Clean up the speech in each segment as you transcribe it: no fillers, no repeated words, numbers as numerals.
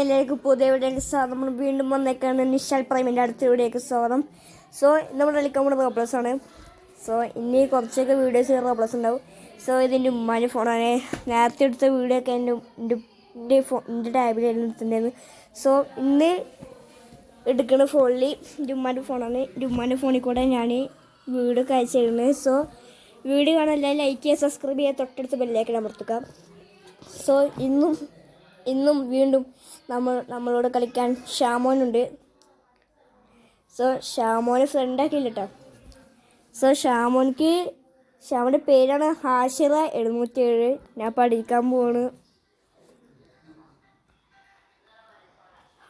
എല്ലാവർക്കും പുതിയ വീഡിയോക്ക് സ്വാഗതം. നമ്മൾ വീണ്ടും വന്നേക്കാണ് നിശാൽ പ്രൈമിൻ്റെ അടുത്ത വീഡിയോക്ക് സ്വാഗതം. സോ നമ്മൾ കളിക്കാൻ പോകുന്നത് റോബ്ലോക്സ് ആണ്. സോ ഇനി കുറച്ചൊക്കെ വീഡിയോസ് റോബ്ലോക്സ് ഉണ്ടാവും. സോ ഇതിൻ്റെ ഉമ്മാൻ്റെ ഫോണാണ്. നേരത്തെ എടുത്ത വീഡിയോ ഒക്കെ എൻ്റെ ടാബിലായിരുന്നു എടുത്തിട്ടുണ്ടായിരുന്നു. സോ ഇന്ന് എടുക്കുന്ന ഫോണിൽ എൻ്റെ ഉമ്മാൻ്റെ ഫോണാണ്. എൻ്റെ ഉമ്മാൻ്റെ ഫോണിൽ കൂടെ ഞാൻ വീഡിയോ ഒക്കെ അയച്ചിരുന്നത്. സോ വീഡിയോ കാണാൻ ലൈക്ക് ചെയ്യുക, സബ്സ്ക്രൈബ് ചെയ്യുക, തൊട്ടടുത്ത് ബെല്ലൈക്കൺ അമർത്തുക. സോ ഇന്നും വീണ്ടും നമ്മളോട് കളിക്കാൻ ഷാമോനുണ്ട്. സോ ഷാമോനെ ഫ്രണ്ടാക്കിയില്ല കേട്ടോ. സോ ഷാമോൻ്റെ പേരാണ് ഹാഷിറ 707. ഞാൻ പഠിക്കാൻ പോവാണ്.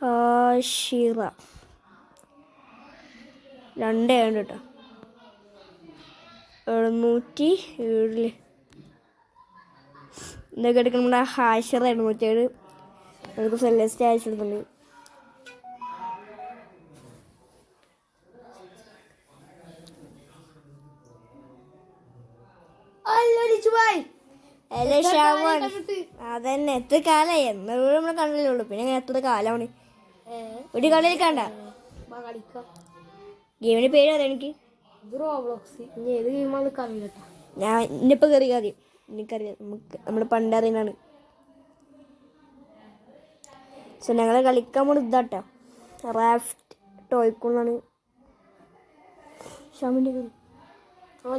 ഹാഷിറ 2 കേട്ടോ. 707 ഇതൊക്കെ എടുക്കുന്ന ഹാഷിറ 707. നമുക്ക് സെലസ്റ്റ് അയച്ചെടുക്കുന്നുണ്ട്. അതന്നെ എത്ര കാലമായി എന്നോട് നമ്മളെ കണ്ടല്ലേ ഉള്ളു. പിന്നെ എത്ര കാലമാണ് ഒരു കളി കണ്ട ഗെയിമിന്റെ പേര് അറിയാം എനിക്ക്. ഞാൻ ഇന്നിപ്പോ കയറി അറിയാം. എനിക്കറിയാം, നമ്മൾ പണ്ടറിയുന്നതാണ്. സോ ഞങ്ങൾ കളിക്കാൻ പോണ ഇതാട്ടോ, റാഫ്റ്റ് ടോയ്ക്കൊണ്ടാണ്.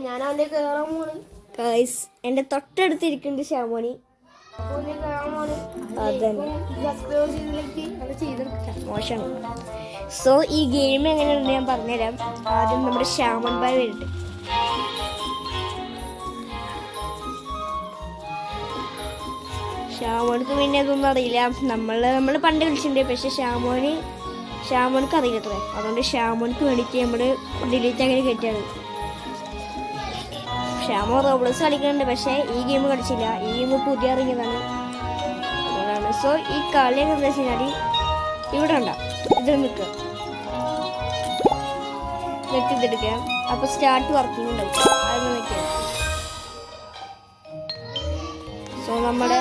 ഞാൻ അവൻ്റെ കയറാൻ പോണ്. എൻ്റെ തൊട്ടടുത്തിരിക്കുന്നുണ്ട് ഷാമോനി. അതന്നെ മോശമാണ്. സോ ഈ ഗെയിം എങ്ങനെയുണ്ട് ഞാൻ പറഞ്ഞുതരാം. ആദ്യം നമ്മുടെ ഷാമോൻ ബായ് വരട്ടെ. ഷാമോനക്ക് പിന്നെ അതൊന്നും അറിയില്ല. നമ്മൾ പണ്ട് കളിച്ചിട്ടുണ്ട്. പക്ഷെ ഷാമോനക്ക് അറിയില്ല അത്രേ. അതുകൊണ്ട് ഷാമോനക്ക് വേണ്ടിയിട്ട് നമ്മൾ ഡിലീറ്റ് അങ്ങനെ കയറ്റാണ്. ഷാമോ റോബ്ലോക്സ് കളിക്കുന്നുണ്ട്, പക്ഷേ ഈ ഗെയിം കളിച്ചില്ല. ഈ ഗെയിം പുതിയ ഇറങ്ങിയതാണ്, അതുകൊണ്ടാണ്. സോ ഈ കളിയൊക്കെ എന്താ വെച്ച് കഴിഞ്ഞാൽ ഇവിടെ ഉണ്ടാവും. ഇത് നിൽക്കുക, നെറ്റ് ഇതെടുക്കുക. അപ്പോൾ സ്റ്റാർട്ട് വർക്കിംഗ് ഉണ്ടാവും. അത് നിൽക്കുക. സോ നമ്മുടെ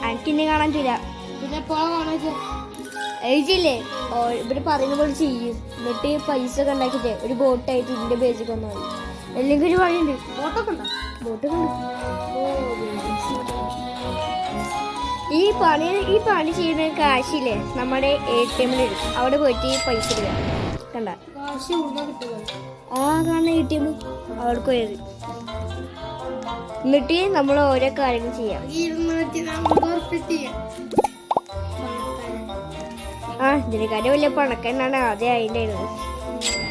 എനിക്കിന്നെ കാണാൻ പറ്റില്ല. ഏജില്ലേ ഇവിടെ പറയുന്ന പോലെ ചെയ്യും. എന്നിട്ട് പൈസ ഒക്കെ ഉണ്ടാക്കിട്ടേ ഒരു ബോട്ടായിട്ട് ഇതിന്റെ ബേസിക്ക് വന്നാൽ മതി. അല്ലെങ്കിൽ ഒരു വഴിയുണ്ട്. ബോട്ടൊക്കെ ഉണ്ട്. ഈ പണി ചെയ്യുന്ന കാശില്ലേ നമ്മുടെ ATM എടുക്കും. അവിടെ പോയിട്ട് പൈസ ഇടുക. കണ്ട കാണുന്ന ATM അവിടെ പോയത്. എന്നിട്ട് നമ്മൾ ഓരോ കാര്യങ്ങൾ ചെയ്യാം. ഇതിനെക്കാട്ടും വലിയ പണക്കെന്നാണ് ആദ്യം അതിൻ്റെ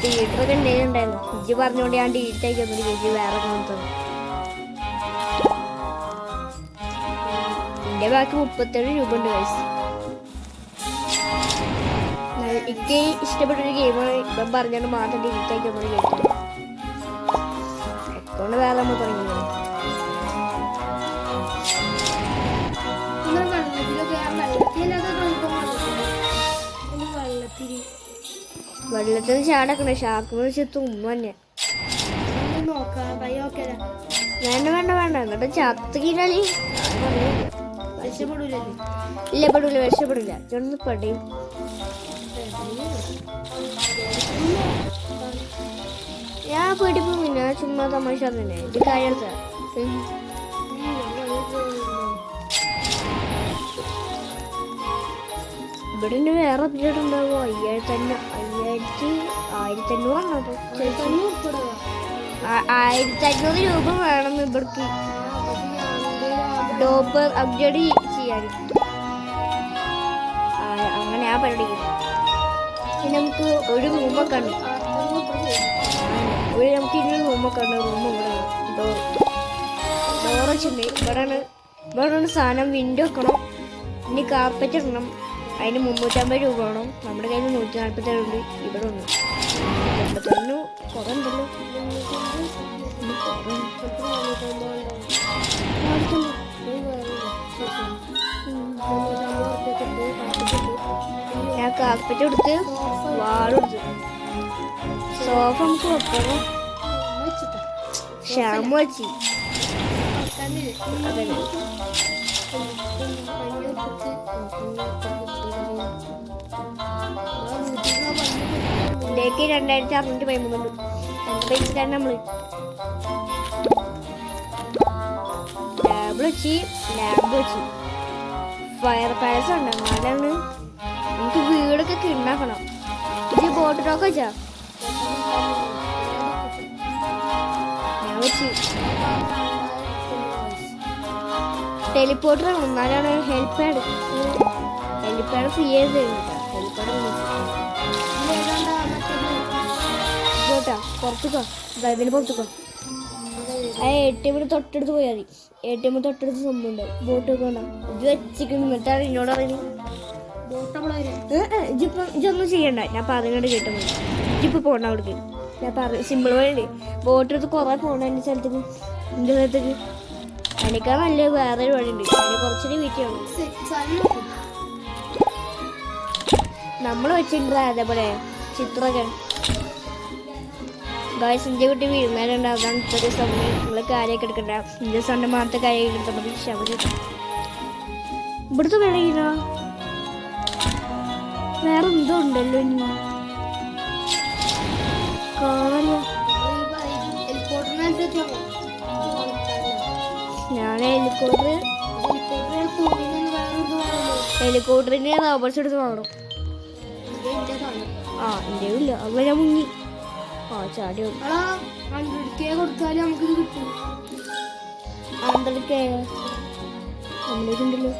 തിയേറ്ററൊക്കെ ഉണ്ടായിരുന്നു. ഇജ്ജ് പറഞ്ഞുകൊണ്ട് ഞാൻ ഡിലീറ്റ് ആക്കി ഒന്നും ചേച്ചി വേറെ കൊടുത്തത്. എൻ്റെ ബാക്കി 37 രൂപ ഉണ്ട് പൈസ. എനിക്ക് ഇഷ്ടപ്പെട്ടൊരു ഗെയിമാണ്. ഇപ്പം പറഞ്ഞുകൊണ്ട് മാത്രം ഡിലീറ്റ് ആക്കി ഒന്നും കേട്ടത്. അക്കൗണ്ട് വേറെ നമ്മൾ തുടങ്ങിയത്. വെള്ളത്തിൽ ചാടക്കണേ. ഷാർക്കിന് വെച്ചിട്ട് ഉമ്മ തന്നെ. വേണ്ട എന്നിട്ട് ചത്തുകിനാലി ഇല്ല വിഷപ്പെടില്ല. ചെന്ന് പടിയും. ഞാൻ പേടിപ്പോ പിന്നെ ചുമ്മാ തമാശ തന്നെ. ഇത് കാര്യം ഇവിടെ വേറെ അപ്ഡേറ്റ് ഉണ്ടാവുമോ? 1500 രൂപ വേണം ഇവിടേക്ക് ടോപ്പ് അപ്ഗ്രേഡ് ചെയ്യാൻ. അങ്ങനെ ആ പരിപാടി. പിന്നെ നമുക്ക് ഒരു റൂമൊക്കെ ഉണ്ട്. നമുക്ക് ഇനി റൂമൊക്കെ ഉണ്ട്. റൂം ഇവിടെ ഡോർ വെച്ചിട്ടുണ്ട്. ഇവിടെയാണ് സാധനം. വിൻഡോ വെക്കണം. ഇനി കാർപ്പറ്റ് ഇടണം. അതിന് 350 രൂപ വേണം. നമ്മുടെ കയ്യിൽ 147 ഉണ്ട്. ഇവിടെ ഉണ്ട് 87. കുറേ ഉണ്ടല്ലോ. ഞാൻ കാർപ്പറ്റ് കൊടുത്ത് വാളെടുത്ത് സോഫ നമുക്ക് വെക്കണം. ഷാമ വെച്ച് ഇന്ത്യക്ക് 2613 പൈസക്കാരൻ നമ്മള് ലാബ് വെച്ച് ഫയർ പാലസ് ഉണ്ട്. നാലാണ് എനിക്ക് വീടൊക്കെ ഉണ്ടാക്കണം. ഇത് ബോട്ടിലൊക്കെ വെച്ചാ ഞാൻ വെച്ച് ടെലിപ്പോർട്ടർ ആണ്. നാലാണ് ഹെൽപ്പാഡ് ഫ്രീ ആയിട്ട് തരുന്നുണ്ട്. ഹെൽപ്പാഡ് പുറത്തുക്കോ ഇതിന് പുറത്തുക്കോ. ആ ATM തൊട്ടടുത്ത് പോയാൽ മതി. ATM തൊട്ടടുത്ത് സംഭവം ഉണ്ടാവും. ബോട്ട് വെക്കണ്ട ഇത് വെച്ചിരിക്കുന്നു. എന്നിട്ടാണ് എന്നോട് പറയുന്നത് ഇതൊന്നും ചെയ്യണ്ട. ഞാൻ പറഞ്ഞോണ്ട് കേട്ടത് ഇജിപ്പോൾ പോകണ്ട അവിടേക്ക്. ഞാൻ സിമ്പിൾ വഴിയുണ്ട്. ബോട്ടെടുത്ത് കുറേ പോകണ്ട എൻ്റെ സ്ഥലത്തേക്ക്. എൻ്റെ സ്ഥലത്തേക്ക് എനിക്കാ നല്ല വേറൊരു വഴിയുണ്ട്. അതിന് കുറച്ചൊരു വീട്ടിൽ വേണം. നമ്മൾ വെച്ചിട്ടുണ്ട് അതേപോലെ ചിത്രമൊക്കെ ഗായ്സ്. എൻ്റെ വീട്ടിൽ വീഴുന്നേരുണ്ട്. അതാണ് ഇത്ര സമയം നിങ്ങൾ കാര്യമൊക്കെ എടുക്കണ്ട. എൻ്റെ സണ്ടെ മാത്രത്തെ കാര്യം എടുത്താൽ മതി. ശബരി ഇവിടുത്തെ വേണമെങ്കിലോ വേറെ എന്തോ ഉണ്ടല്ലോ ഇനി കാണാനില്ല. ഞാൻ ഹെലികോപ്റ്ററിന് റോബർട്സ് എടുത്ത് വാങ്ങണം. ആ എൻ്റെ ഇല്ല. അത് ഞാൻ മുങ്ങി. ആ ചാടി കൊടുത്താലും നമുക്കിത് കിട്ടും. 100K നമ്മളിതുണ്ടല്ലോ.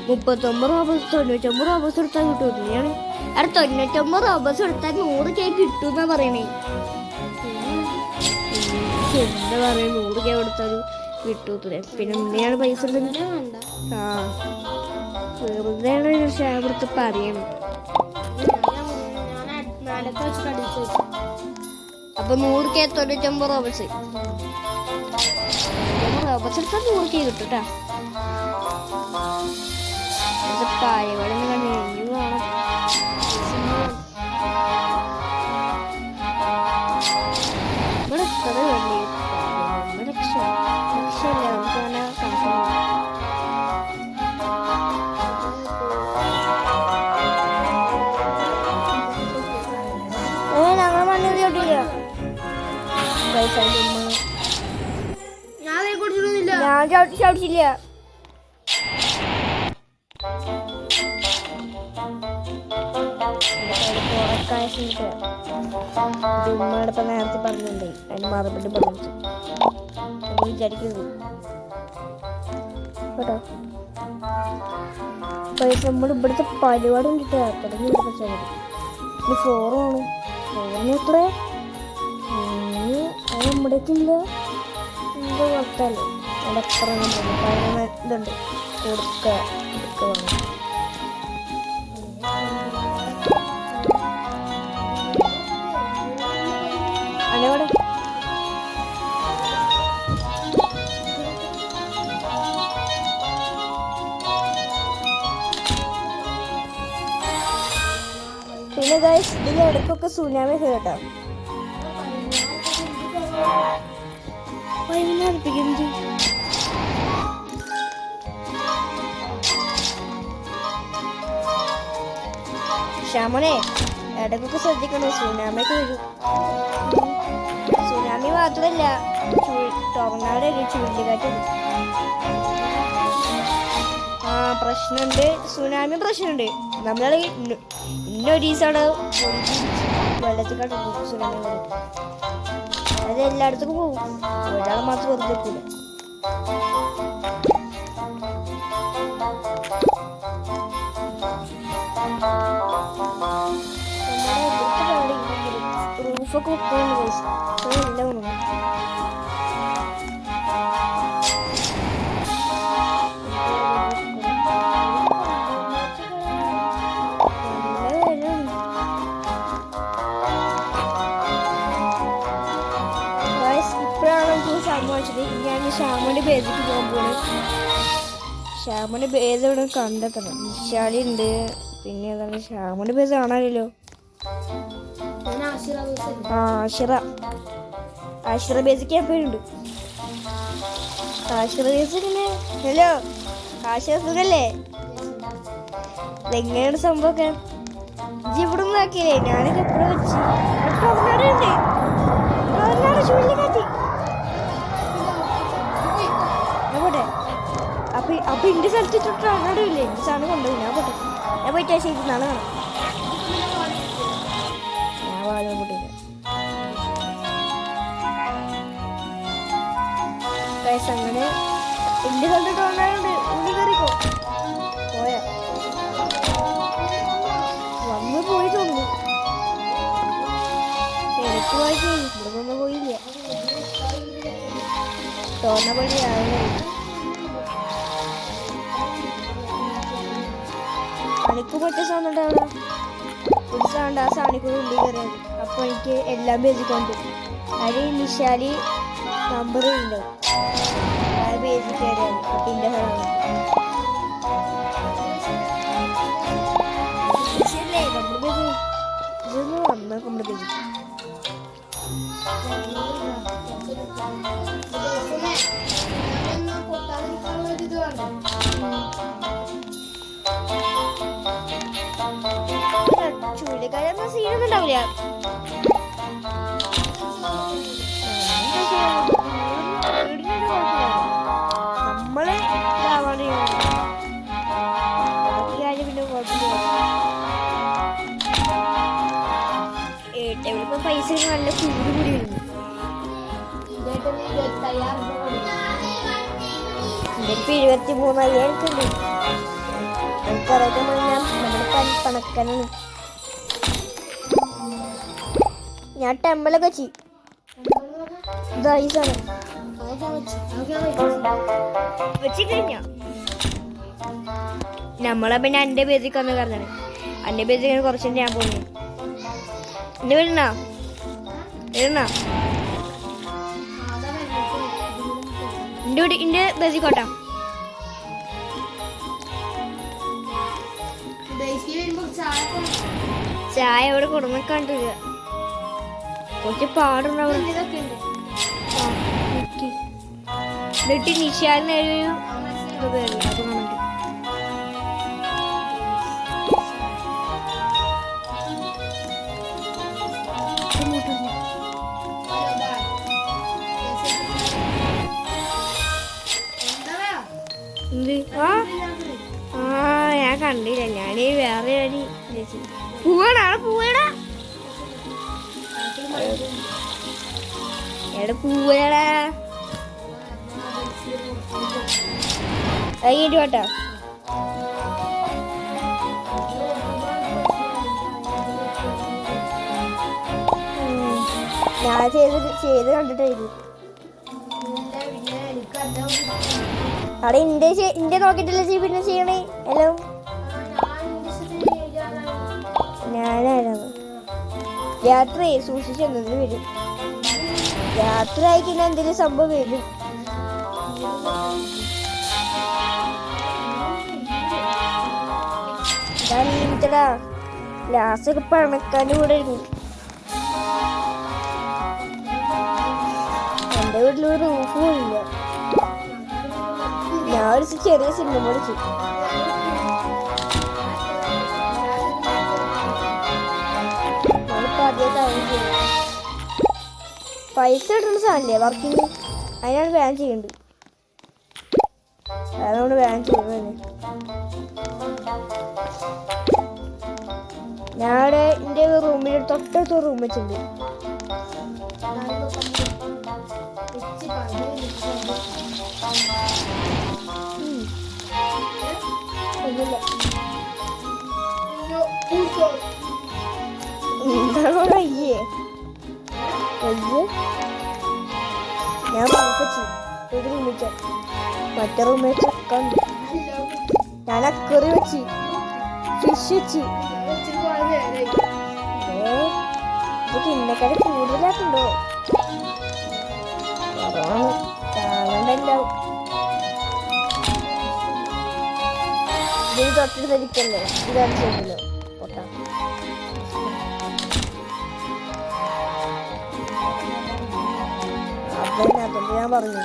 39 റോബർട്സ് 99 റോബർട്സ് എടുത്താൽ കിട്ടും. ഞാൻ 99 റോബർട്സ് എടുത്താൽ 100K കിട്ടും എന്നാ പറയണേ. എന്താ പറയാ 100K കൊടുത്താലും കിട്ടൂത്രേ. പിന്നെ ഉണ്ണിയാണ് പൈസ എടുക്കുന്നത്. ആ വെറുതെയാണ് ഷാബിടുത്ത് പറയണം. അപ്പൊ 100K 99 റോബർട്സ് എടുത്താൽ 100K കിട്ടും കേട്ടാ. പായവടന്ന് കണ്ടു വേണം. ഇവിടെ എത്ര വേണ്ടി ലക്ഷമല്ലേ നമുക്ക് അങ്ങനെ കണക്കാണ്. ഞങ്ങൾ മണ്ണിൽ ചോട്ടില്ല. ഞാൻ ചവിട്ടിച്ചില്ല. ഉമ്മയോടൊപ്പം നേരത്തെ പറഞ്ഞിട്ടുണ്ട്. അതിന് മറുപടി പറഞ്ഞു വിചാരിക്കുന്നത് കേട്ടോ. പൈസ നമ്മൾ ഇവിടുത്തെ പരിപാടി കണ്ടിട്ട് തുടങ്ങി വെച്ചാൽ മതി. ഇനി ഫ്ലോറാണ്. ഫ്ലോറിന് എത്ര അത് നമ്മുടേക്കില്ല. എന്തോ കൊടുത്താലേ അതെത്ര ഇതുണ്ട് കൊടുക്കുക വാങ്ങും. അതോടെ പിന്നെ ഗൈസ് ഇതിന്റെ ഇടയ്ക്കൊക്കെ സുനാമി കേട്ടോ. ക്ഷമനെ ഇടയ്ക്കൊക്കെ ശ്രദ്ധിക്കണേ. സുനാമിയൊക്കെ വരും. സുനാമി മാത്രമല്ല ടൊർണാഡോ ചുഴലിക്കാറ്റ്. ആ പ്രശ്നമുണ്ട്. സുനാമി പ്രശ്നമുണ്ട്. നമ്മളെ ഇന്നൊരീസാണ് വെള്ളത്തിക്കാട്ട് സുനാമി വരും. അത് എല്ലായിടത്തേക്കും പോകും. ഒരാൾ മാത്രം വെറുതെ പോകില്ല. റൂഫൊക്കെ വെക്കുന്നുണ്ട് പൈസ എല്ലാം ഒന്നും. ഇപ്പോഴാണ് എനിക്ക് സംഭവിച്ചത്. ഞാൻ ഷാമോന്റെ ബേസിക്ക് പോകാൻ പോകണം. ഷാമോന്റെ ബേസ് ഇവിടെ കണ്ടെത്തണം. വിശാലി ഉണ്ട്. പിന്നെ ഏതാണ് ഷാമോന്റെ ബേസ് കാണാനില്ലല്ലോ. ആ ആഷിറ ബേസിക്ക് ഞാൻ പേരുണ്ട്. ആശ്രയിച്ചിങ്ങനെ ഹലോ ആശ്വാസല്ലേ എങ്ങനെയാണ് സംഭവമൊക്കെ ഇവിടെ നിന്ന് ആക്കിയേ ഞാനൊക്കെ എപ്പോഴും വെച്ച് ചുഴലിക്കാറ്റി പോട്ടെ അപ്പൊ എന്റെ സ്ഥലത്ത് ടൊർണാഡോ ഇല്ലേ എന്റെ സാധനം കൊണ്ടുപോയി ഞാൻ പോട്ടെ ഞാൻ പോയിട്ട് ശരി നാളെ കാണാം ഞാൻ വാഴ കൂട്ടില്ല അങ്ങനെ എന്റെ സ്ഥലത്ത് ടൊർണാഡോ ഉണ്ട് ഉള്ളിൽ കയറിക്കോ പോയാ വന്ന് പോയി തോന്നുന്നു എനിക്ക് പോയി ഇവിടെ ഒന്നും പോയില്ല തോന്ന പണി രാവിലെ പണിക്ക് പോറ്റ സൗണ്ട് ഉണ്ടാവണം ഒരു സൗണ്ട് ആ സാണിക്കൂടെ ഉള്ളിൽ കയറിയത് അപ്പൊ എനിക്ക് എല്ലാം ബേസിക്കൊണ്ട് അതിൽ നിശാലി നമ്പർ ഉണ്ട് ആ ബേസിക് കയറിയത് പിന്നെ വന്ന നമ്മുടെ ബേസിക് ചൂടിക്കാരൊന്നും സീനൊന്നും ഉണ്ടാവില്ല നമ്മളെ ബാക്കി കാര്യം പിന്നെ കുഴപ്പമില്ല എവിടെയിപ്പോ പൈസ നല്ല കൂടി കൂടി വരുന്നു ഇതിപ്പോ 23,000 ഉണ്ട് എനിക്കറിയാത്ത ഞാൻ നമ്മുടെ പണക്കാനാണ് ഞാൻ ടെമ്പിളൊക്കെ വെച്ച് ഇതായിസാണ് വെച്ച് കഴിഞ്ഞ നമ്മളെ പിന്നെ എൻ്റെ ബേസിക് വന്ന് പറഞ്ഞാണ് എൻ്റെ ബേസിക്കാണ് കുറച്ച് ഞാൻ പോകുന്നത് എന്റെ വീടുന്നാ എന്റെ ബേസിക് കോട്ടാ ചായ അവിടെ കുടുംബ കണ്ടില്ല കുറച്ച് പാടുണ്ടാവും എന്നിട്ട് നിശാലിന് ഒരു പേര് അത് കണ്ടിട്ട് ഞാൻ കണ്ടില്ല ഞാനീ വേറെ അടി പൂവടാ പൂവടാ എവിടെ പൂവടാ കഴിഞ്ഞിട്ട് കേട്ടോ ഞാൻ ചെയ്ത് കണ്ടിട്ടായിരുന്നു അവിടെ ഇന്റെ നോക്കിട്ടല്ലേ പിന്നെ ചെയ്യണേ എല്ലാം ഞാനായിരുന്നു രാത്രി സൂക്ഷിച്ചെന്നതിന് വരും രാത്രി ആയിക്കുന്ന എന്തെങ്കിലും സംഭവം വരും ഇതാ ലാസ്റ്റ് ഒക്കെ പണക്കാൻ്റെ കൂടെ ആയിരുന്നു എൻ്റെ വീട്ടിലൊരു റൂഫും ഇല്ല ഞാൻ ഒരു ചെറിയ സിനിമ പഠിച്ചു പൈസ കിട്ടുന്ന സാധനല്ലേ വർക്കിങ് അതിനാണ് ബാൻ ചെയ്യേണ്ടത് അതുകൊണ്ട് ബാൻ ചെയ്യുന്നത് ഞാനിവിടെ എൻ്റെ റൂമിൽ തൊട്ടടുത്ത റൂം വെച്ചിട്ടുണ്ട് എന്താണോ അയ്യേ ഞാൻ വെച്ച് ഒരു റൂം വെച്ച മറ്റേ റൂം വെച്ചുണ്ട് ഞാൻ അക്കറി വെച്ച് ഫിഷ് വെച്ച് ഇന്നക്കാരെ കൂടുതലാക്കുണ്ടോ കാണണ്ടാവും ഇതിന് തൊട്ടിട്ട് ധരിക്കല്ലേ ഇതാണ് ചെയ്തല്ലോ പൊട്ടാ അതുകൊണ്ട് ഞാൻ പറഞ്ഞു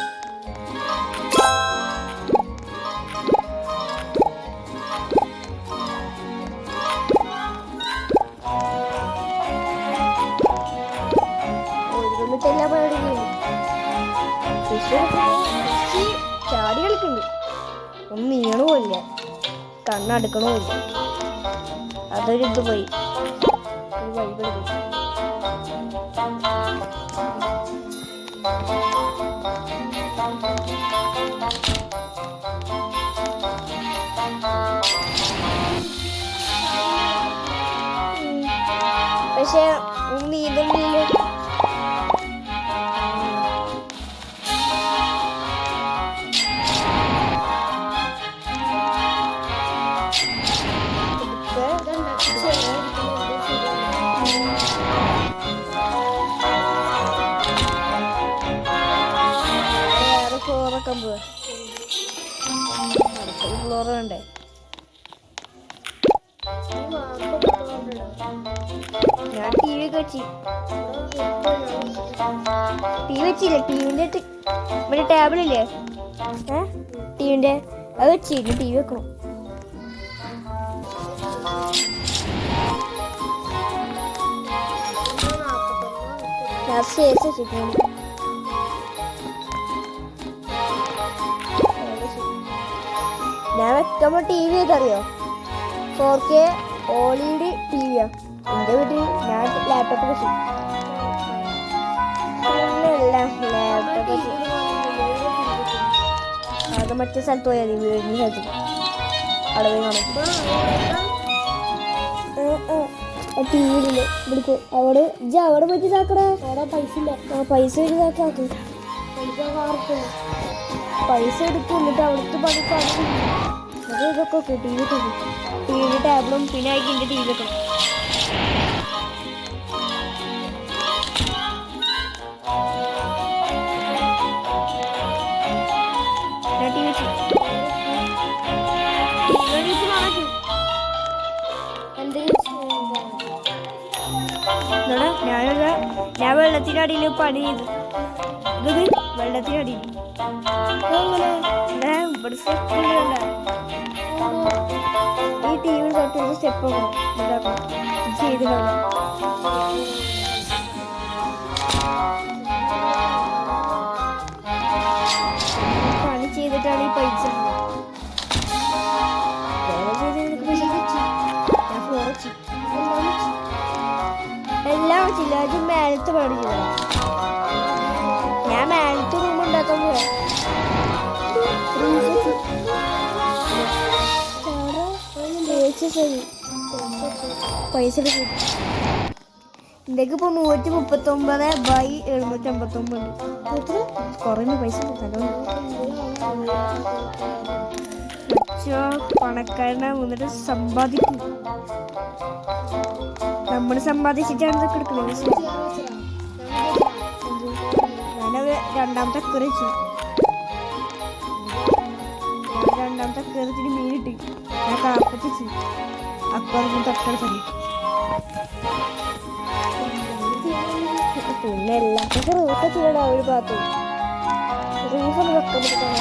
കണ്ണടുക്കണമില്ല. അതൊരു ഇത് പോയി, ഒരു വൈബിൾ പോയി. പക്ഷെ നീന്തുള്ളില് ഫ്ലോറൊക്കെ ഫ്ലോറ് വേണ്ടേ? ഞാൻ ടി വി ഒക്കെ വെച്ചില്ല. ടിവിന്റെ മറ്റേ ടേബിളില്ലേ, ടിവിന്റെ അത് വെച്ചില്ല. ടി വി വെക്കണം. ഞാൻ വെക്കുമ്പോ ടി വി ഏതറിയോ? 4K OLED ടിവിയാ എന്റെ വീട്ടിൽ. ഞാൻ ലാപ്ടോപ്പ് വെച്ചു. അത് മറ്റേ സ്ഥലത്ത് പോയാൽ മതി, വീടിന് സ്ഥലത്ത് അവിടെ പോയി കാണും. ടിവിയില് വിളിക്കും. അവിടെ അവിടെ പോയിട്ട് ഇതാക്കടാ. പൈസ ഇല്ല. പൈസ ഇതാക്കും. പൈസ എടുക്കും. എന്നിട്ട് അവിടുത്തെ പണിക്ക് അത് ഇതൊക്കെ ഒക്കെ ടി വി ഒക്കെ ടിവിയുടെ ടേബിളും പിന്നെ ആയിട്ട് എൻ്റെ ടി വി വെക്കണം. ഞാൻ ടി വി വെച്ചു. ഞാൻ വെള്ളത്തിനടിയിൽ പണി ചെയ്തു. ഇത് വെള്ളത്തിനടിയിൽ ഈ ടി വി തൊട്ട് സ്റ്റെപ്പ് ചെയ്തില്ല. പണി ചെയ്തിട്ടാണ് ഈ പൈസ. എല്ലാം വെച്ചില്ല. അത് മേലത്തെ പണി ചെയ്ത. ഞാൻ മേലത്തെ റൂം ഉണ്ടാക്കാൻ പോയാ. പൈസ ഇന്ത്യക്ക് ഇപ്പൊ 139/759. കുറഞ്ഞ പൈസ പണക്കാരനെ വന്നിട്ട് സമ്പാദിക്കും. നമ്മൾ സമ്പാദിച്ചിട്ടാണ് ഇതൊക്കെ എടുക്കുന്നത്. ഞാനത് രണ്ടാമത്തെ അക്കറിച്ചു. രണ്ടാമത്തെ അക്കറത്തിന് മീൻ കിട്ടി. ഞാൻ കാപ്പത്തിച്ചു. അക്കറിന് തക്കറി. പിന്നെ എല്ലാത്തൊക്കെ റൂഫൊക്കെ ചെയ്യണം. ഒരു ഭാഗത്ത് റൂഫൊന്ന് വെക്കാൻ പറ്റാണ്.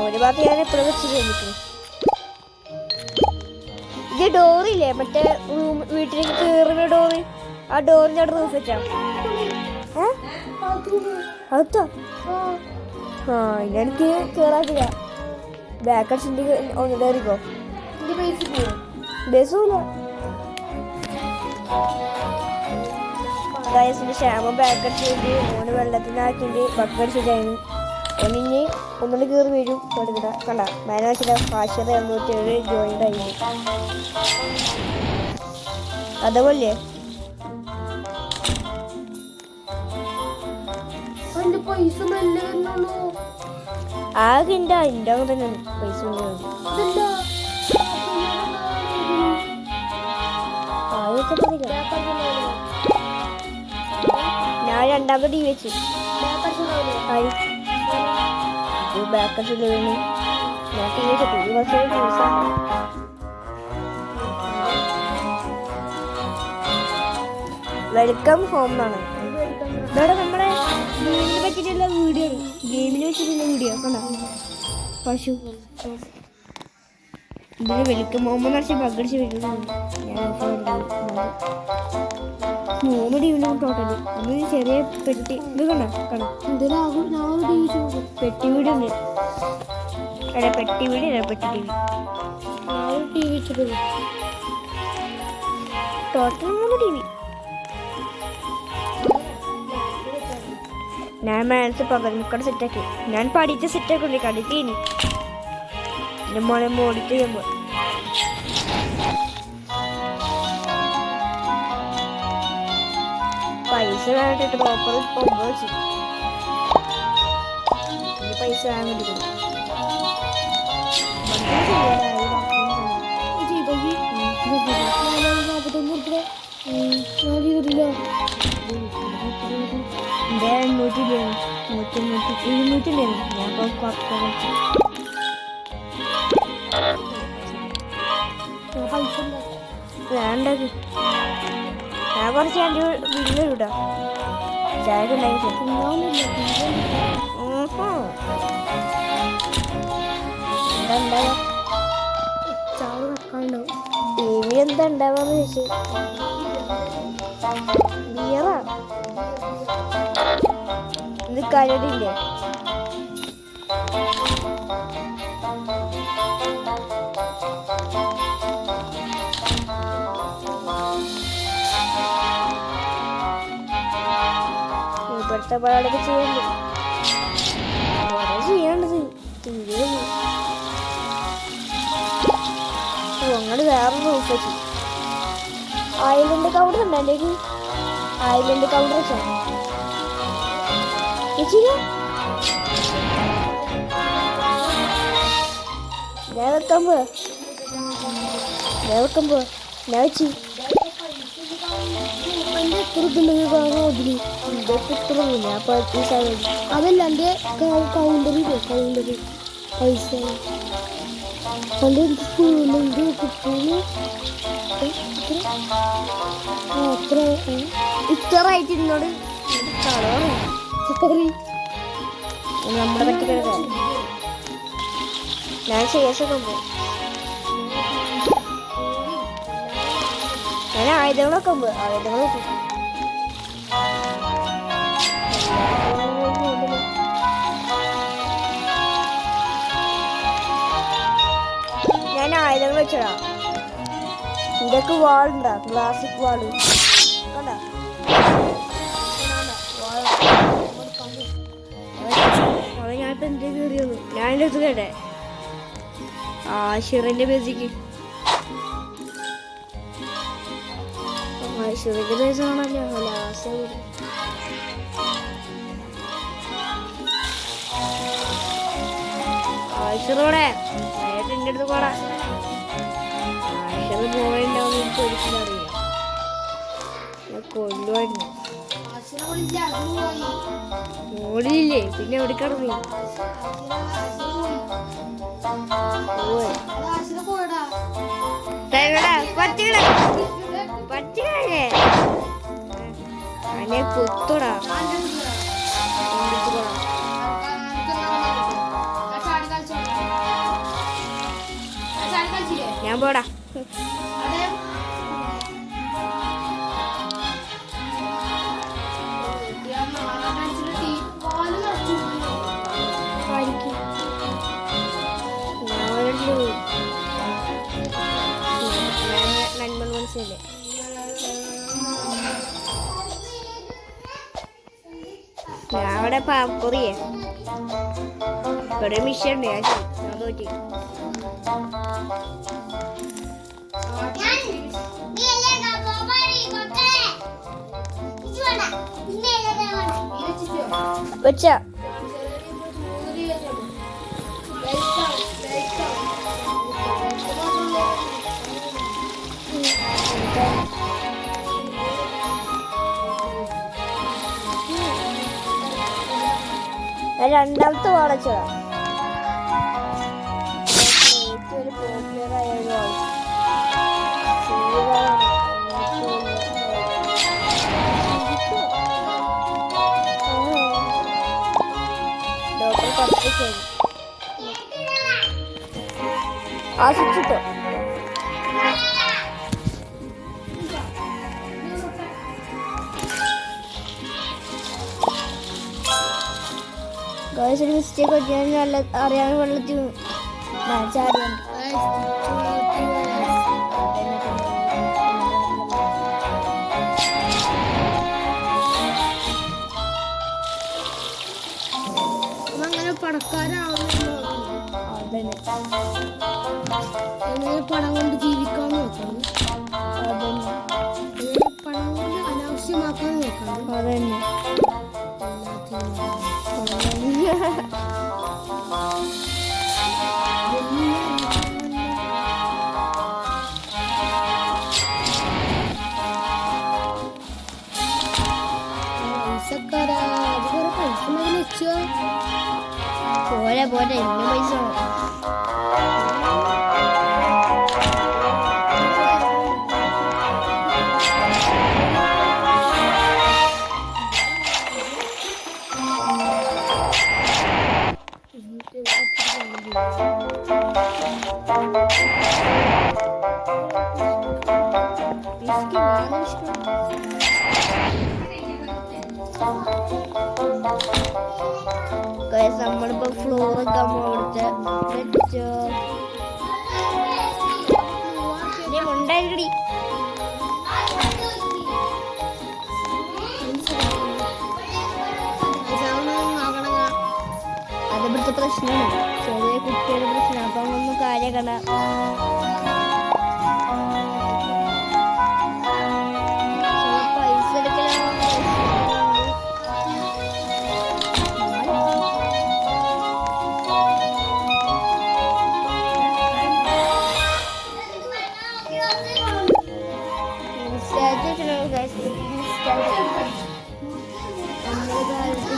ഒരു ഭാഗത്ത് ഞാൻ എപ്പോഴും വെച്ച് കഴിഞ്ഞിട്ടു. ഇത് ഡോറില്ലേ, മറ്റേ വീട്ടിലേക്ക് കയറുന്ന ഡോറ്, ആ ഡോറിന്റെ അവിടെ റൂഫ് വെച്ചാ അകത്തോ? ഇതെനിക്ക് കേറാതില്ല. ബാക്ക് അടിച്ചിട്ട് ഒന്ന് കയറിക്കോ. ബേസുമില്ല. ക്ഷാമം ബാക്ക് അടിച്ചിട്ട് ഓന് വെള്ളത്തിനാക്കിട്ട് ബക്ക് അടിച്ചിട്ടായിരുന്നു. ഓനിഞ്ഞ് ഒന്നുകൂടി കയറി വരും. കൊടുക്കട കണ്ട മേലെ വെച്ചിട്ട് കാശ്യത 97 ജോയിൻ്റ് ആയിരുന്നു. അതേപോലെ ആകെ എൻ്റെ അങ്ങനെ തന്നെയാണ് പൈസ. ഞാൻ രണ്ടാമത്തെ ടി വി വെച്ചു. ബാക്ക് ഞാൻ ടി വി വെച്ചു. വെൽക്കം ഹോം എന്നാണ്. ഇവിടെ നമ്മുടെ ഗെയിമിനെ പറ്റിയിട്ടുള്ള വീഡിയോ, ഗെയിമിനെ വെച്ചിട്ടുള്ള വീഡിയോ കണ്ടോ? പശു ഇതിന് വെൽക്കം ഹോം എന്ന് വെച്ചാൽ പകടിച്ച് വരുന്നുണ്ട്. ഞാൻ 3 ടി വി ടോട്ടല്. ഒന്ന് ചെറിയ പെട്ടി ഇത് കണ്ട പെട്ടി വീട് ഉണ്ട്. പെട്ടി വീട് പെട്ടി T V total 3 T V. ഞാൻ മാനസ് പകർന്നിക്കട സെറ്റാക്കി. ഞാൻ പഠിച്ച സെറ്റാക്കി കടിച്ചീനി എൻ്റെ മോനെ മോഡിറ്റ് ചെയ്യുമ്പോൾ പൈസ വേണ്ടിട്ട് പ്രോപ്പർ വെച്ചു. ഇനി പൈസ വേണം വേണ്ടി കൊടുക്കും. എൻ്റെ 100 വേണ്ടത് ഞാൻ കുറച്ച് എൻ്റെ വീട്ടിൽ വിടാം. ചായ ഉണ്ടാക്കി ടി വി എന്താ ഉണ്ടാവാന്ന് ചോദിച്ചു. ബിയറാ ഇത് കരടില്ലേ? ഇവിടുത്തെ പാടൊക്കെ ചെയ്യണ്ട്. ചെയ്യാണ്ടത് അങ്ങനെ വേറെ റൂഫ് വെച്ചു. ഐലൻഡ് കൗണ്ടർ ഉണ്ടോ എൻ്റെ? ഐലൻഡ് കൗണ്ടർ വെച്ചാ ഞാൻ വെക്കുമ്പോ ഞാൻ വെച്ച് അതല്ല എൻ്റെ കൗണ്ടറില്ലേ കൗണ്ടറി പൈസ പണ്ട് സ്കൂളുണ്ട് കുട്ടിന് അത്ര ഇത്രയായിട്ട് എന്നോട് സോറി നമ്മുടെ പറ്റി കിടക്കാൻ ഞാൻ ശേഷമൊക്കെ പോകും. ഞാൻ ആയുധങ്ങളൊക്കെ ആയുധങ്ങൾ വെക്കും. ഞാൻ ആയുധങ്ങൾ വെച്ചടാ. ഇതൊക്കെ വാളുണ്ടാ ക്ലാസിക് വാള് കണ്ടാ ഞാനിപ്പോ എന്ത് കയറിയത് ഞാൻ എൻ്റെ അടുത്ത് കേട്ടെ ആഷിറിന്റെ ബേസിക്ക് ആഷിറിന്റെ ബേസാണല്ലോ ലാസ്റ്റ് ആഷിറോടെ നേരിട്ട് എൻ്റെ അടുത്ത് പോടാ. ആഷിറ് പോകണ്ടാവുന്ന എനിക്ക് ഒരിക്കലും അറിയില്ല. ഞാൻ കൊല്ലുമായിരുന്നു. മോളിലില്ലേ പിന്നെ എവിടെ കിടന്നു പറ്റില്ലേ അനെ കുത്തോടാ ഞാൻ പോടാ. മനസ്സിലെ ഞാൻ അവിടെ പാപ്പറിയേ ഇവിടെ മിഷൻ ഉണ്ട്. ഞാൻ തോറ്റി വെച്ച രണ്ടാമത്തെ വാളച്ചതാ ഏറ്റവും പോപ്പുലർ ആയ ഒരു ഡോക്ടർ പത്ത് ആശിച്ചിട്ടോ ഒരു മിസ്റ്റേക്ക് പറ്റിയാൽ നല്ല അറിയാൻ വെള്ളത്തിൽ ചാടിയാണ്. അങ്ങനെ പണക്കാരാവുന്നു. അതന്നെ എങ്ങനെ പണം കൊണ്ട് ജീവിക്കാൻ നോക്കണം. അതന്നെ പണം കൊണ്ട് അനാവശ്യമാക്കാൻ നോക്കണം. അതന്നെ പൈസക്കാരാ അതുപോലെ പൈസ മതി വെച്ചോ. പോരെ പോരെ ഇന്ന പൈസ നമ്മളിപ്പോ ഫ്ലോർ കൊടുത്ത് ഉണ്ടായിരിക്കടി. അത് ഇവിടുത്തെ പ്രശ്നമാണ്, ചെറിയ കുട്ടികളുടെ പ്രശ്നം. അപ്പൊ ഒന്നും കാര്യക്കണ്ട. പൈസ എടുക്കലാണ്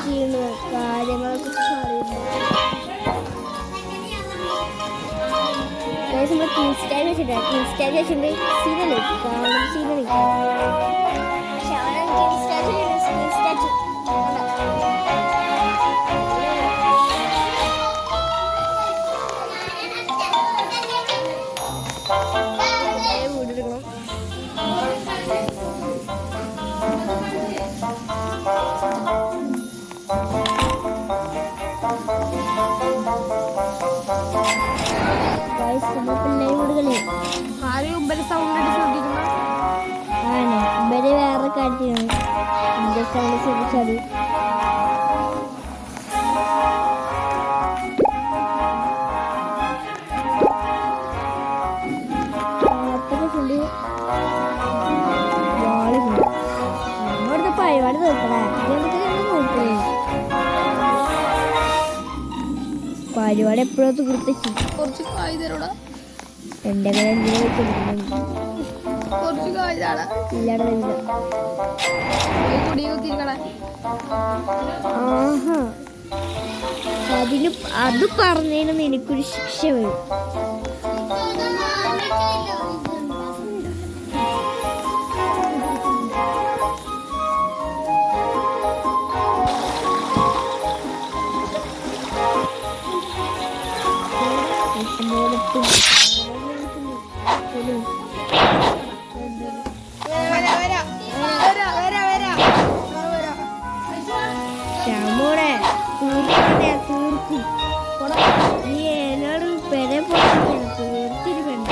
ചെയ്യുന്നത് കാര്യങ്ങളെ കുറിച്ച് അറിയുന്നത്. ഇൻസ്റ്റാഗ് വെച്ചിട്ടുണ്ട്. ഇൻസ്റ്റാഗ് വെച്ചിട്ടുണ്ട് സീനല്ലേ കാണും സീനറി. വീടെടുക്കണം. ആരെയും ഉപരി സൗണ്ട് ശ്രദ്ധിക്കണം. ആണ് ഇവര് വേറെ കാര്യമാണ്. എന്റെ സൗണ്ട് ശ്രദ്ധിച്ചാല് നമ്മടുത്തെ പരിപാടി തീർക്കണേ. നോക്കണേ പരിപാടി എപ്പോഴും തീർത്തിച്ചു. കുറച്ച് കായ് തരോടാ. എന്റെ കയ്യിൽ എന്തിനാ വെച്ചിരിക്കുന്നു? കുറച്ച് കായ് താടാ. ഇല്ലാതെ വരില്ല. കുടിയൊക്കെ തിരിക്കണേ. ആഹാ അതിന് അത് പറഞ്ഞതിന് എനിക്കൊരു ശിക്ഷ വരും. ശമോടെ തീർക്കും. നീ എന്നോട് പെര തീർത്തിരിക്കണ്ട.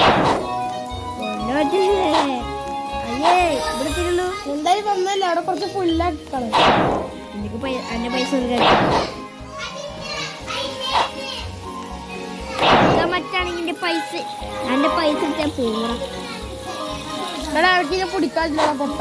അയ്യേ ഇവിടെ തിരുള്ളൂ. എന്തായാലും തന്നല്ലേ, അവിടെ കുറച്ച് ഫുള്ളാക്കണം. എനിക്ക് എന്റെ പൈസ മറ്റാണെങ്കിൽ എന്റെ പൈസ എടുത്താൽ പോകണം. എടാ അവർക്ക് ഞാൻ പിടിക്കാതില്ല പൊട്ട.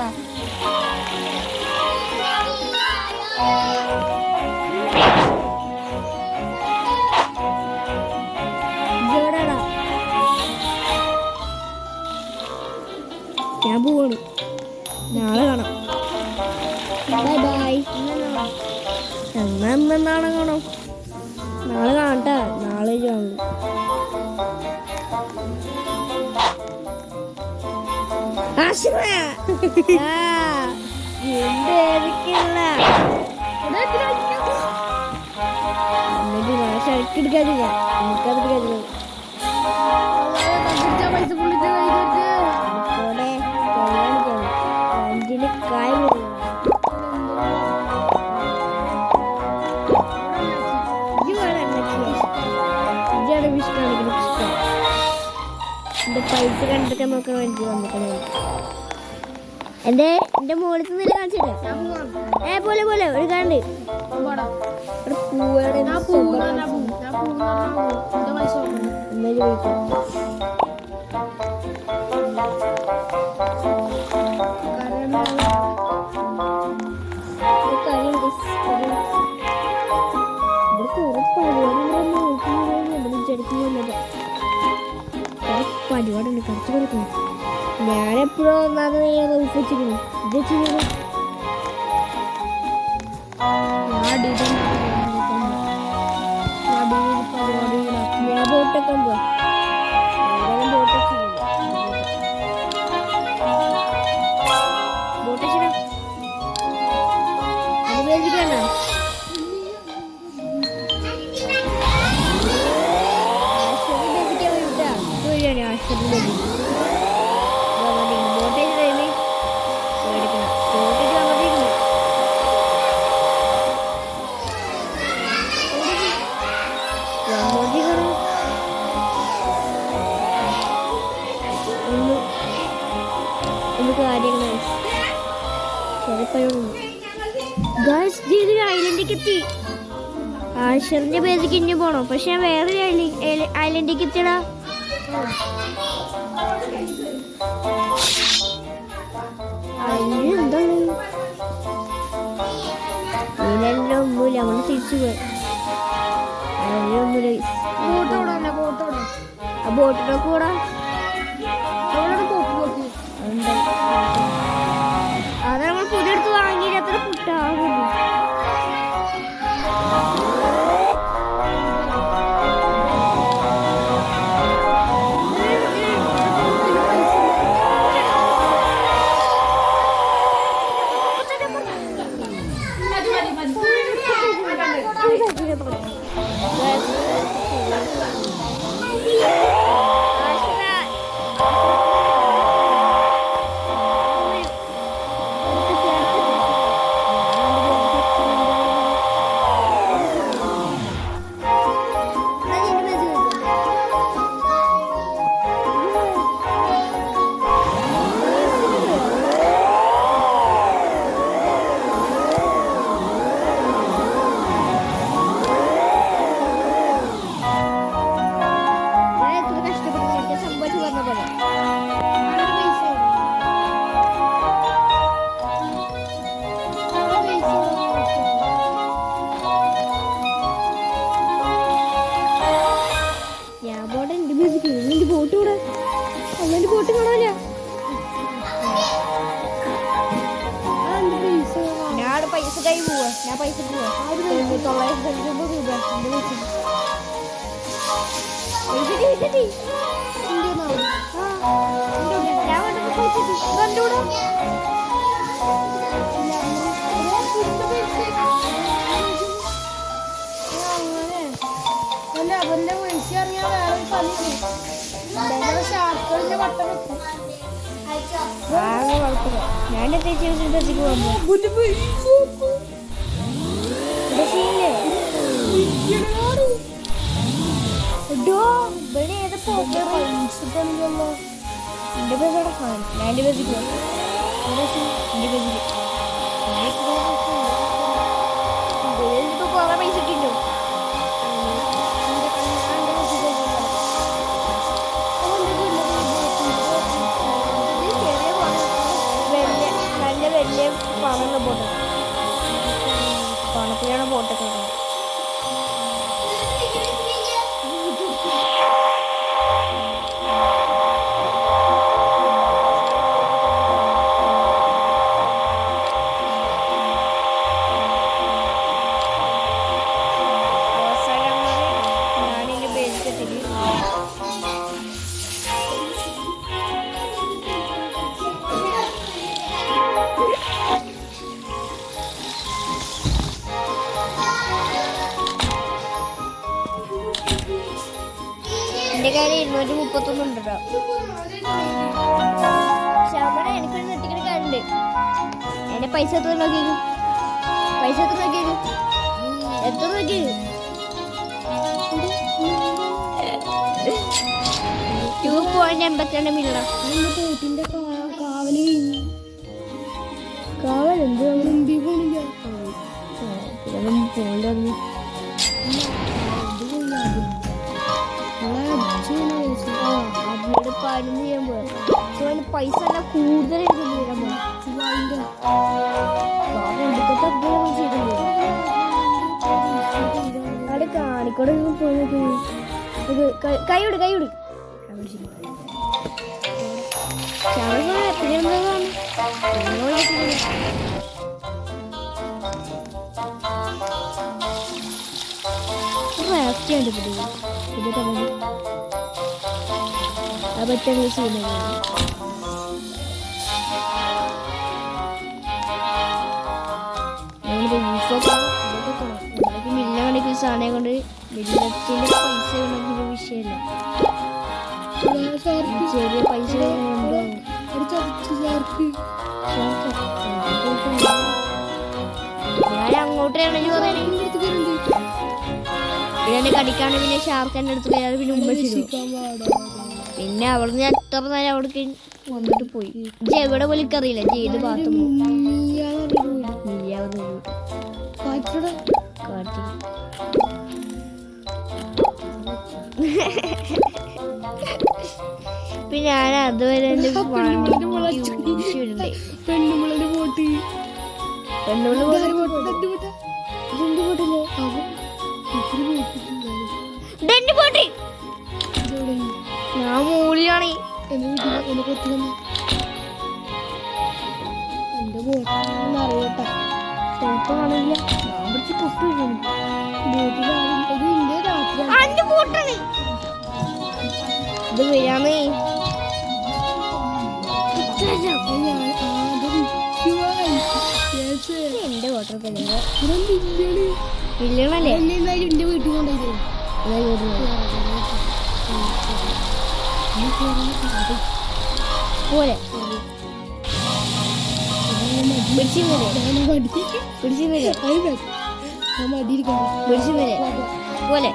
ഞാൻ പോവാണ്. നാളെ കാണാം. Bye bye. എന്നാ നാളെ കാണാം. നാളെ കാണട്ടെ. നാളെ കാണും. എടുക്കാതില്ല എനിക്കതെടുക്കാതില്ല. പൈസ പുള്ളിട്ട് അഞ്ചിന് കായ് റീൽസ് കണ്ടിട്ടൊക്കെ നോക്കാൻ വേണ്ടി വന്നിട്ടുണ്ട്. എൻ്റെ മുകളിൽ നിന്ന് കാണിച്ചിട്ട് പോലെ പോലെ ഒരു കണ്ട് പൂവയുടെ പരിപാടിയുണ്ട് കുറച്ച് കൊടുക്കുന്നു. ഞാനെപ്പോഴും ഒന്നാമത് വെച്ചിരിക്കുന്നു ഇത് ചെയ്യുന്നത് ഞാൻ ബോട്ടൊക്കെ പോവാ ബോട്ട് ചെയ്യണം അത് വേദിക്കണ്ട ഐലൻഡിലേക്ക് എത്തി. ആഷറിന്റെ ബേസിക്ക് ഇനി പോണോ? പക്ഷെ ഞാൻ വേറൊരു ഐലൻഡിലേക്ക് എത്തിയടാ. എന്താണ് ഒന്നുമില്ല, നമ്മള് തിരിച്ചു പോയി. ആ ബോട്ടിനൊക്കെ കൂടാ അത് നമ്മൾ പുതിയെടുത്ത് വാങ്ങിയിട്ട് അത്ര പുട്ടാകുന്നു. ബോട്ട് കാണാനില്ല. ഞാൻ പൈസ കൈ പോവാ. ഞാൻ പൈസ പോവാ. 950 രൂപ അവന്റെ പൈസ അറിയാൻ വേറെ ഷാർക്കളിന്റെ വട്ടം വെക്കും. ഞാൻ കുറെ പൈസ കിട്ടും. വലിയ പണമുള്ള ബോട്ട്, പണത്തിലാണ് ബോട്ടൊക്കെ. ഞാനിൻ്റെ ബേസിക്കെത്തില്ല. എൻ്റെ കയ്യിൽ 231 ഉണ്ട് കേട്ടോ. ശബന എനിക്കൊരു നെറ്റിക്കണ കാര്യമുണ്ട്. എൻ്റെ പൈസ എത്ര നോക്കിയത്? പൈസ എത്ര നോക്കിയത്? എത്ര നോക്കിയത്? 2.82 മില്യൺ. തോട്ടിന്റെ കാവല് കാവൽ എന്ത് മുമ്പിൽ പോണില്ല. പോകണ്ടെന്ന് അതിനോട് പതിനൊന്ന് ചെയ്യാൻ പോയത്. സോ അതിന് പൈസ എല്ലാം കൂടുതൽ എടുക്കേണ്ടി വരാൻ പോകും. അവിടെ കാണിക്കോടെ കൈവിട് കൈവിട് പിന്നെന്താണ് റാഫ്റ്റ് പറ്റാൻ മില്ല കണക്കിൽ സാധനം കൊണ്ട് മില്ലത്തിന്റെ പൈസ കണക്കിന് വിഷയമല്ല. ചെറിയ പൈസ ഞാൻ അങ്ങോട്ട് ഇറങ്ങി പിന്നെ കടിക്കാണ്ട് പിന്നെ ഷാർക്കൻ്റെ അടുത്ത് കയറി പിന്നെ ഉമ്മ പിന്നെ അവിടുന്ന് ഞാൻ എത്ര നേരം അവിടേക്ക് വന്നിട്ട് പോയി. എവിടെ പോലും എനിക്കറിയില്ല. ചെയ്ത് പാത്തു പിന്നെ ഞാൻ അതുവരെ ഞാൻ മൂളിയാണ് എന്റെ ബോട്ടൊന്നും അറിയട്ടെ. ാണെങ്കില ഞാൻ പിടിച്ച് പൊട്ടു ഇത് വരാമേ എന്റെ ബോട്ടർ ഇല്ലണല്ലേ എന്റെ വീട്ടിൽ കൊണ്ടുപോയി പോലെ പോലെ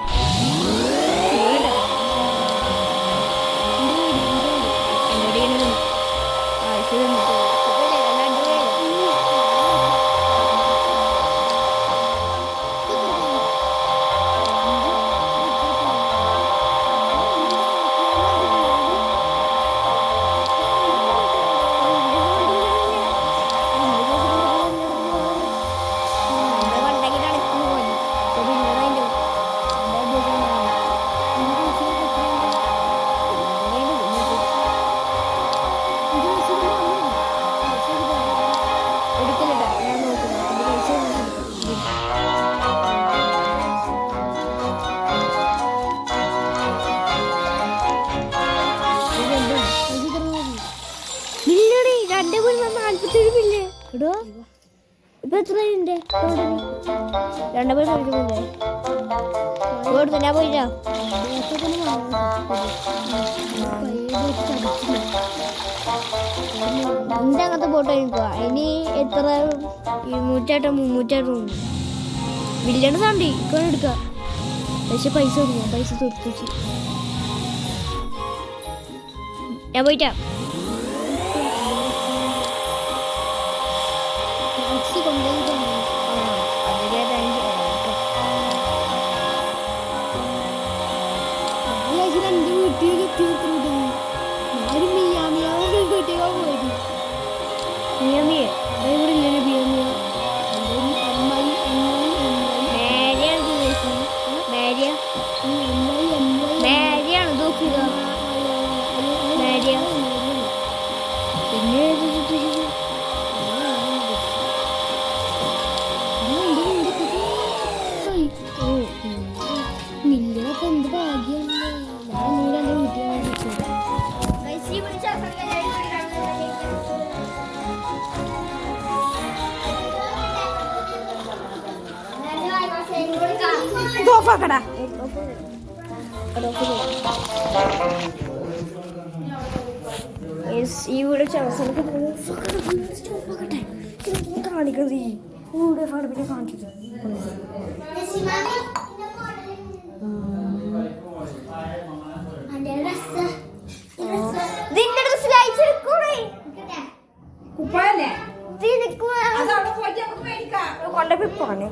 ഇപ്പൊ എത്രയുണ്ട്? 2 ഞാൻ പോയില്ല. എന്റെ അങ്ങനത്തെ ബോട്ട് പോവാ. ഇനി എത്ര 200 ബില്യൺ സാണ്ടി ഇപ്പം എടുക്കാം. പക്ഷെ പൈസ കൊടുക്കാം. പൈസ തീർത്തിച്ച് ഞാൻ പോയിട്ടാ. മില്യനൊക്കെ എന്ത് ഭാഗ്യം. ഞാൻ എന്റെ വീട്ടിൽ ഈ വീട് അവസാനത്തെ കാണിക്കുന്നത് കൂടെ പിന്നെ കാണിക്കുന്നത് ഇപ്പഴല്ലേ ഇത് നിൽക്കുവാ അത് അവിടെ പോയിട്ട് നമുക്ക് മേടിക്കാം കൊണ്ടുപോയി പണി